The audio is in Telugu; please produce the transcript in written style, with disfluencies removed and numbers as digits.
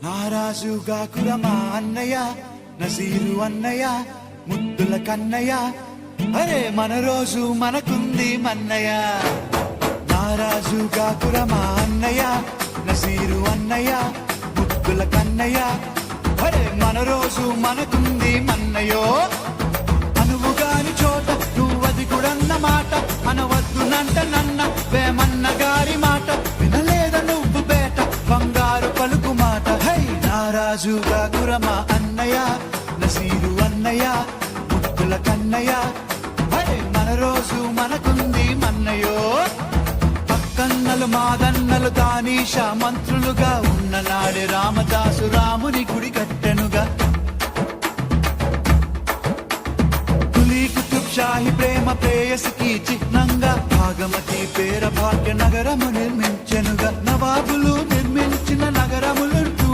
నారాజుగా కురమా అన్నయ్య నజీరు అన్నయ్య ముద్దుల కన్నయ్య అరే మన రోజు మనకుంది మన్నయ్య నారాజుగా కురమా అన్నయ్య నజీరు అన్నయ్య ముద్దుల కన్నయ్య అరే మన రోజు మనకుంది మన్నయ్యో అనువుగాని చోట నువ్వది కూడన్న మాట అనవద్దునంట నన్న వేమన్న గారి మాట వినలేద నువ్వు బేట బంగారు పలుకు మాట హై నారాజుగా కురమా అన్నయ్య నజీరు అన్నయ్య ముద్దుల కన్నయ్య అరే మన రోజు మనకుంది మన్నయ్యో పక్కన్నలు మాదన్నలు తానీషా మంత్రులుగా ఉన్న నాడే రామదాసు రాముని గుడి కట్టెనుగా కులీ కుతుబ్ షాహి ప్రేమ ప్రేయసికి చిహ్నంగా భాగమతి పేర భాగ్య నగరము నిర్మించెనుగా నవాబులు